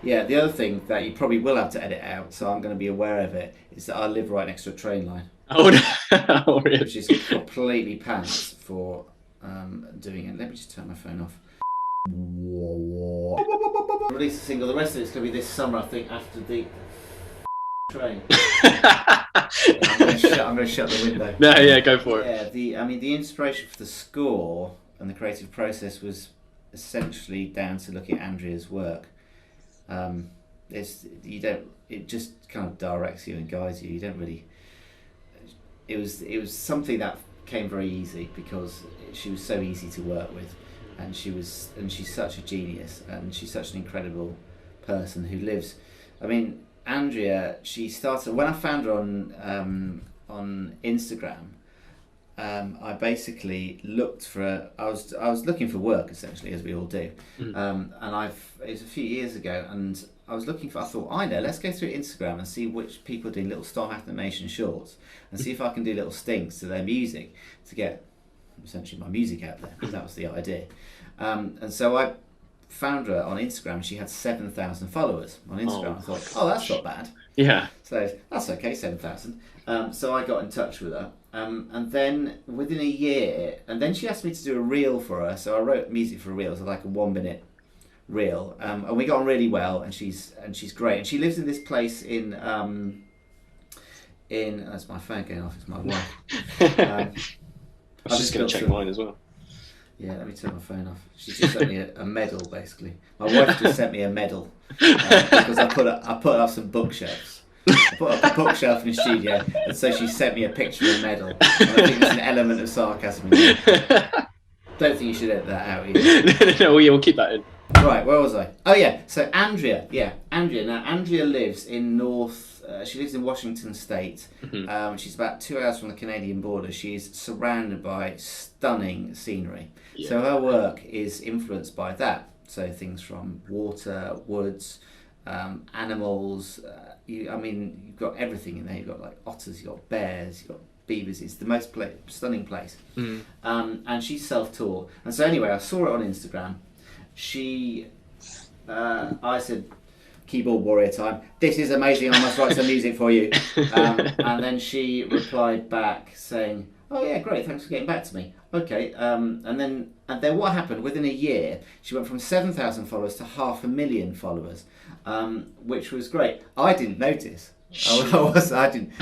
Yeah, the other thing that you probably will have to edit out, so I'm going to be aware of it, is that I live right next to a train line, Oh, no. Oh, really? which is completely pants for doing it. Let me just turn my phone off. Release a single. The rest of it's going to be this summer, I think, after the train. I'm going to shut the window. No, yeah, go for it. Yeah, the inspiration for the score and the creative process was essentially down to looking at Andrea's work. It just kind of directs you and guides you. You don't really. It was something that came very easy because she was so easy to work with, and she's such a genius, and she's such an incredible person who lives. I mean, Andrea, she started when I found her on Instagram. I basically looked for. I was looking for work essentially, as we all do, and it was a few years ago, and I was looking for. I thought, I know. Let's go through Instagram and see which people are doing little stop animation shorts, and see if I can do little stinks to their music to get essentially my music out there. That was the idea, and so I found her on Instagram. She had 7,000 followers on Instagram. I thought, oh, that's not bad. Yeah. So that's okay, 7,000. So I got in touch with her. And then within a year, and then she asked me to do a reel for her. So I wrote music for a reel, so like a 1 minute reel. And we got on really well, and she's great. And she lives in this place in that's my phone going off, it's my wife. I was just going to check mine as well. Yeah, let me turn my phone off. She just sent me a medal, basically. My wife just sent me a medal because I put up some bookshelves. I put up a bookshelf in the studio, and so she sent me a picture of a medal. And I think there's an element of sarcasm in there. Don't think you should edit that out either. No, we'll keep that in. Right, where was I? Oh yeah, so Andrea. Now Andrea lives in she lives in Washington State. Mm-hmm. She's about 2 hours from the Canadian border. She's surrounded by stunning scenery. Yeah. So her work is influenced by that. So things from water, woods, animals. You've got everything in there. You've got like otters, you've got bears, you've got beavers. It's the most stunning place. And she's self-taught. And so anyway, I saw it on Instagram. I said, keyboard warrior time. This is amazing. I must write some music for you. And then she replied back saying, "Oh yeah, great. Thanks for getting back to me. Okay." And then what happened? Within a year, she went from 7,000 followers to 500,000 followers, which was great. I didn't notice. I didn't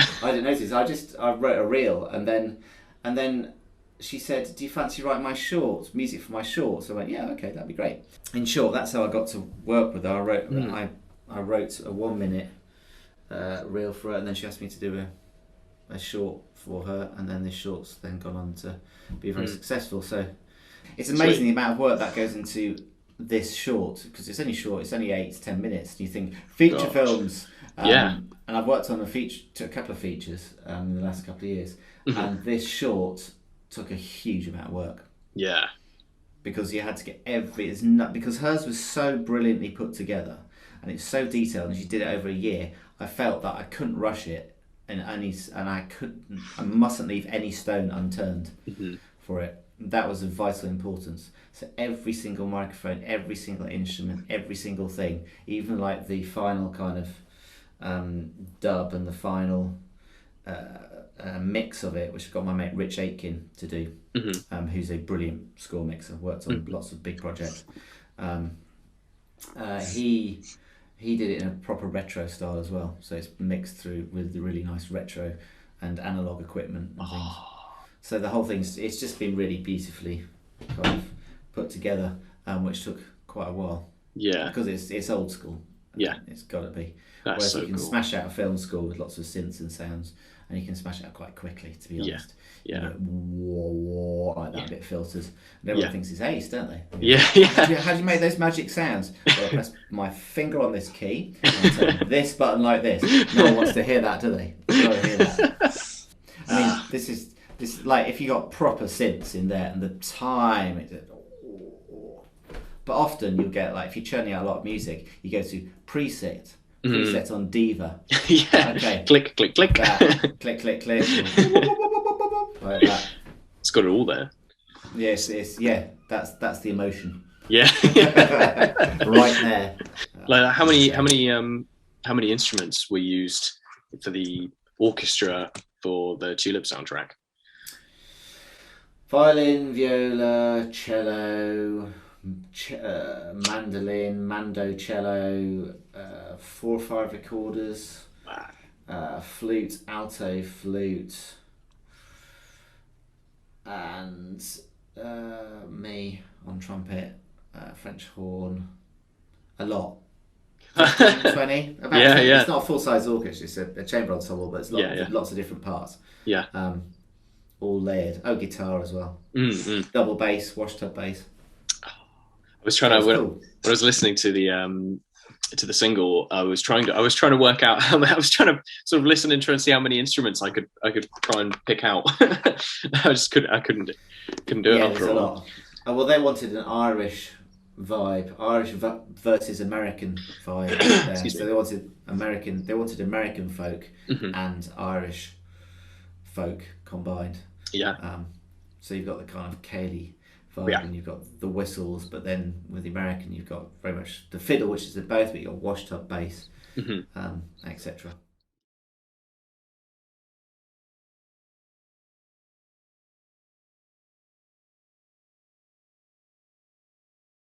notice. I wrote a reel, and then she said, "Do you fancy writing my shorts, music for my shorts?" I went, "Yeah, okay, that'd be great." In short, that's how I got to work with her. I wrote a 1 minute reel for her, and then she asked me to do a short for her, and then this short's then gone on to be very successful. So it's amazing the amount of work that goes into this short, because it's only short. It's only 8 to 10 minutes. And you think feature films, and I've worked on a couple of features in the last couple of years, and this short took a huge amount of work. Yeah. Because you had to get because hers was so brilliantly put together, and it's so detailed, and she did it over a year. I felt that I couldn't rush it, and I mustn't leave any stone unturned for it. That was of vital importance. So every single microphone, every single instrument, every single thing, even like the final kind of dub and the final mix of it, which I've got my mate Rich Aitken to do, who's a brilliant score mixer, worked on lots of big projects. He did it in a proper retro style as well, so it's mixed through with the really nice retro and analog equipment and things. So the whole it's just been really beautifully kind of put together, which took quite a while. Yeah. Because it's old school. Yeah. It's got to be. That's Whereas so you can cool. smash out a film score with lots of synths and sounds, and you can smash it out quite quickly, to be honest. Yeah. You know, whoa, like that bit filters. And everyone thinks it's ace, don't they? Yeah. How do you make those magic sounds? Well, I press my finger on this key and turn this button like this. No one wants to hear that, do they? They don't hear that. I mean, this is like if you got proper synths in there and the time. But often you'll get, like, if you're churning out a lot of music, you go to preset on Diva. Yeah. Okay. Click, click, click. That. Click, click, click. Like that. It's got it all there. Yes, that's the emotion. Yeah. Right there. Like how many instruments were used for the orchestra for the Tulip soundtrack? Violin, viola, cello, mandolin, mando, cello, 4 or 5 recorders, flute, alto, flute, and me on trumpet, French horn, a lot. 20, about 20. It's not a full-size orchestra, it's a chamber ensemble, but it's lots of different parts. Yeah. All layered. Oh, guitar as well. Mm-hmm. Double bass, washtub bass. I was trying to when I was listening to the single. I was trying to work out. I was trying to sort of listen and try and see how many instruments I could try and pick out. I couldn't do it after a lot. Well, they wanted an Irish vibe, Irish versus American vibe. There. So they wanted American folk and Irish folk combined. Yeah. So you've got the kind of Cayley vibe, and you've got the whistles, but then with the American, you've got very much the fiddle, which is the both, but you've got washtub bass, etc.